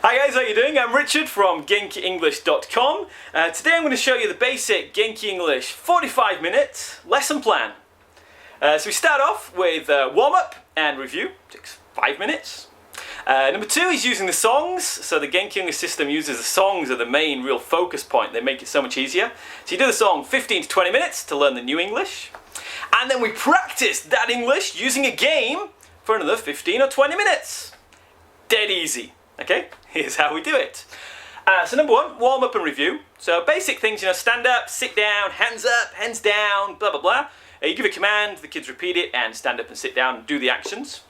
Hi guys, how you doing? I'm Richard from GenkiEnglish.com. Today I'm going to show you the basic Genki English 45-minute lesson plan. So we start off with warm-up and review, takes 5 minutes. Number 2 is using the songs. So the Genki English system uses the songs as the main real focus point. They make it so much easier. So you do the song 15 to 20 minutes to learn the new English. And then we practice that English using a game for another 15 or 20 minutes. Dead easy. Okay, here's how we do it. So number 1, warm up and review. So basic things, stand up, sit down, hands up, hands down, blah, blah, blah. You give a command, the kids repeat it, and stand up and sit down and do the actions.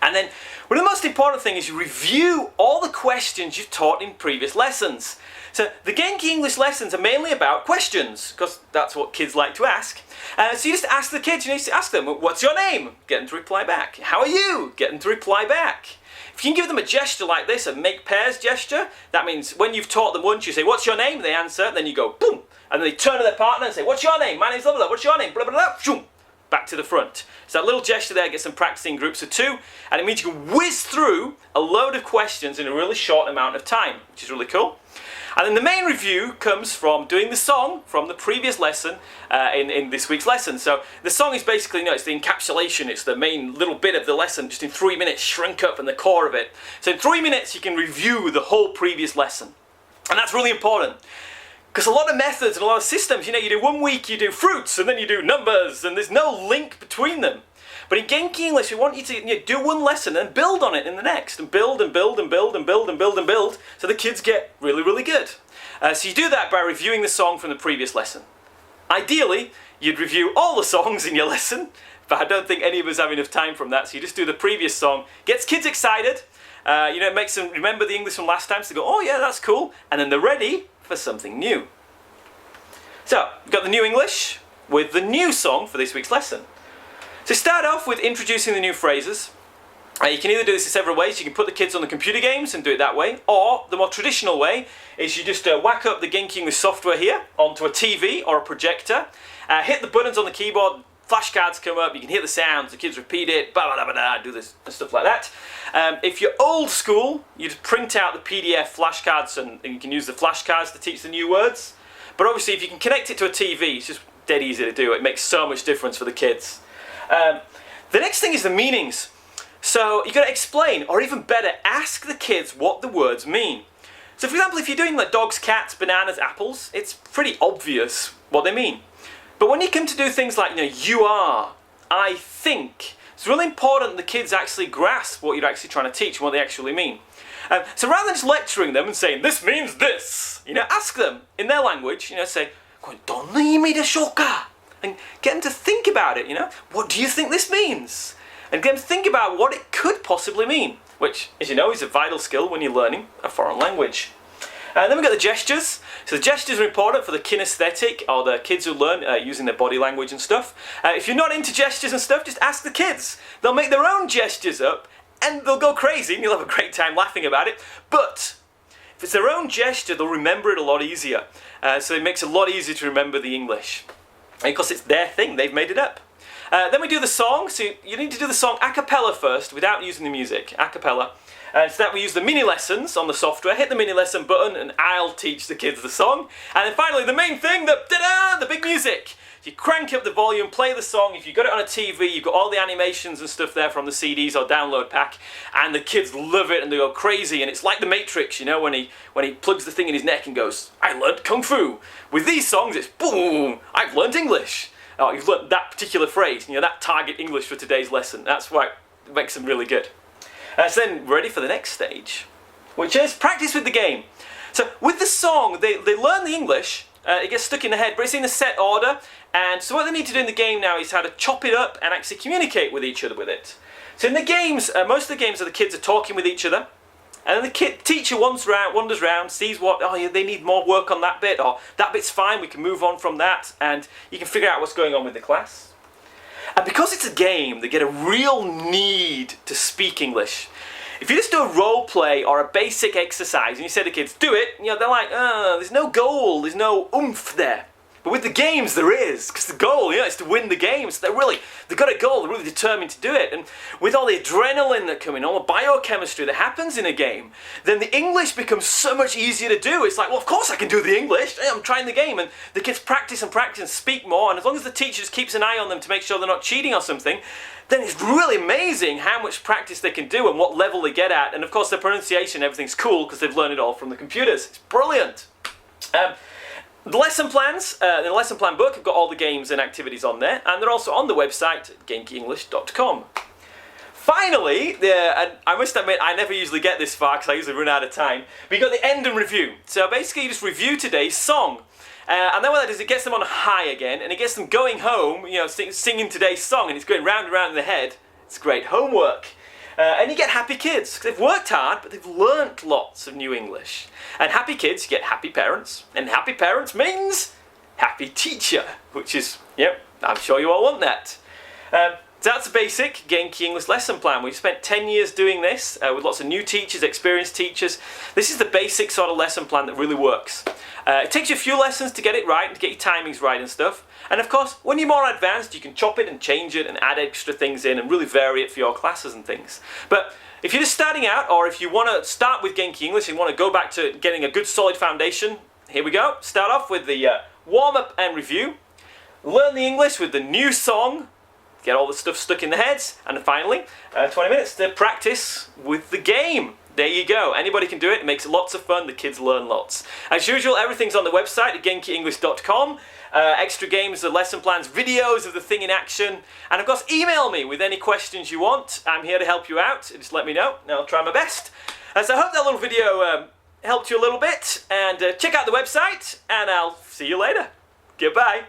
And then one of the most important things is you review all the questions you've taught in previous lessons. So the Genki English lessons are mainly about questions, because that's what kids like to ask. So you just ask the kids, you just ask them, what's your name? Get them to reply back. How are you? Get them to reply back. If you can give them a gesture like this, a make pairs gesture, that means when you've taught them once, you say, what's your name? They answer, then you go, boom, and then they turn to their partner and say, what's your name? My name's blah, blah, blah. What's your name? Blah, blah, blah, boom, back to the front. So that little gesture there gets them practicing groups of 2, and it means you can whiz through a load of questions in a really short amount of time, which is really cool. And then the main review comes from doing the song from the previous lesson in this week's lesson. So the song is basically, it's the encapsulation, it's the main little bit of the lesson, just in 3 minutes, shrunk up in the core of it. So in 3 minutes you can review the whole previous lesson. And that's really important. Because a lot of methods and a lot of systems, you do 1 week you do fruits and then you do numbers and there's no link between them. But in Genki English, we want you to do 1 lesson and build on it in the next, and build and build and build and build and build and build, so the kids get really, really good. So you do that by reviewing the song from the previous lesson. Ideally, you'd review all the songs in your lesson, but I don't think any of us have enough time from that, so you just do the previous song. Gets kids excited, it makes them remember the English from last time, so they go, oh yeah, that's cool, and then they're ready for something new. So, we've got the new English with the new song for this week's lesson. So start off with introducing the new phrases. You can either do this in several ways. You can put the kids on the computer games and do it that way, or the more traditional way is you just whack up the Genki English software here onto a TV or a projector, hit the buttons on the keyboard, flashcards come up, you can hear the sounds, the kids repeat it, blah, blah, blah, blah, do this and stuff like that. If you're old school, you just print out the PDF flashcards and you can use the flashcards to teach the new words. But obviously if you can connect it to a TV, it's just dead easy to do. It makes so much difference for the kids. The next thing is the meanings. So you've got to explain, or even better, ask the kids what the words mean. So for example, if you're doing like dogs, cats, bananas, apples, it's pretty obvious what they mean. But when you come to do things like, you are, I think, it's really important the kids actually grasp what you're actually trying to teach and what they actually mean. So rather than just lecturing them and saying, this means this, ask them in their language, say, どんな意味でしょうか? And get them to think about it, What do you think this means? And get them to think about what it could possibly mean, which, as you know, is a vital skill when you're learning a foreign language. And then we've got the gestures. So the gestures are important for the kinesthetic, or the kids who learn using their body language and stuff. If you're not into gestures and stuff, just ask the kids. They'll make their own gestures up, and they'll go crazy, and you'll have a great time laughing about it. But if it's their own gesture, they'll remember it a lot easier. So it makes it a lot easier to remember the English. Because it's their thing, they've made it up. Then we do the song, so you need to do the song a cappella first, without using the music, a cappella. So that we use the mini lessons on the software, hit the mini lesson button and I'll teach the kids the song. And then finally the main thing, the big music. You crank up the volume, play the song. If you've got it on a TV, you've got all the animations and stuff there from the CDs or download pack, and the kids love it and they go crazy, and it's like the Matrix, when he plugs the thing in his neck and goes, I learnt Kung Fu. With these songs it's boom, I've learnt English. Oh, you've learnt that particular phrase, that target English for today's lesson. That's why it makes them really good. So then ready for the next stage, which is practice with the game. So with the song, they learn the English, it gets stuck in their head, but it's in a set order, and so what they need to do in the game now is how to chop it up and actually communicate with each other with it. So in the games, most of the games are the kids are talking with each other, and then the teacher wanders around, sees they need more work on that bit, or that bit's fine, we can move on from that, and you can figure out what's going on with the class. And because it's a game, they get a real need to speak English. If you just do a role play or a basic exercise and you say to kids, do it, they're like, there's no goal, there's no oomph there. But with the games, there is, because the goal, is to win the games. They've got a goal, they're really determined to do it. And with all the adrenaline that comes in, all the biochemistry that happens in a game, then the English becomes so much easier to do. It's like, well, of course I can do the English. Hey, I'm trying the game. And the kids practice and practice and speak more. And as long as the teacher just keeps an eye on them to make sure they're not cheating or something, then it's really amazing how much practice they can do and what level they get at. And of course, their pronunciation, everything's cool because they've learned it all from the computers. It's brilliant. The lesson plans, in the lesson plan book, I've got all the games and activities on there, and they're also on the website at genkyenglish.com. Finally, and I must admit, I never usually get this far because I usually run out of time, but you've got the end and review. So basically, you just review today's song. And then what that does, it gets them on a high again, and it gets them going home, singing today's song, and it's going round and round in the head. It's great homework. And you get happy kids, because they've worked hard, but they've learnt lots of new English. And happy kids, you get happy parents, and happy parents means happy teacher, which is, I'm sure you all want that. So that's a basic Genki English lesson plan. We've spent 10 years doing this with lots of new teachers, experienced teachers. This is the basic sort of lesson plan that really works. It takes you a few lessons to get it right and to get your timings right and stuff. And of course, when you're more advanced, you can chop it and change it and add extra things in and really vary it for your classes and things. But if you're just starting out, or if you want to start with Genki English and want to go back to getting a good solid foundation, here we go. Start off with the warm-up and review. Learn the English with the new song. Get all the stuff stuck in the heads. And finally, 20 minutes to practice with the game. There you go. Anybody can do it. It makes lots of fun. The kids learn lots. As usual, everything's on the website at genkyenglish.com. Extra games, the lesson plans, videos of the thing in action. And of course, email me with any questions you want. I'm here to help you out. Just let me know and I'll try my best. So I hope that little video helped you a little bit. And check out the website and I'll see you later. Goodbye.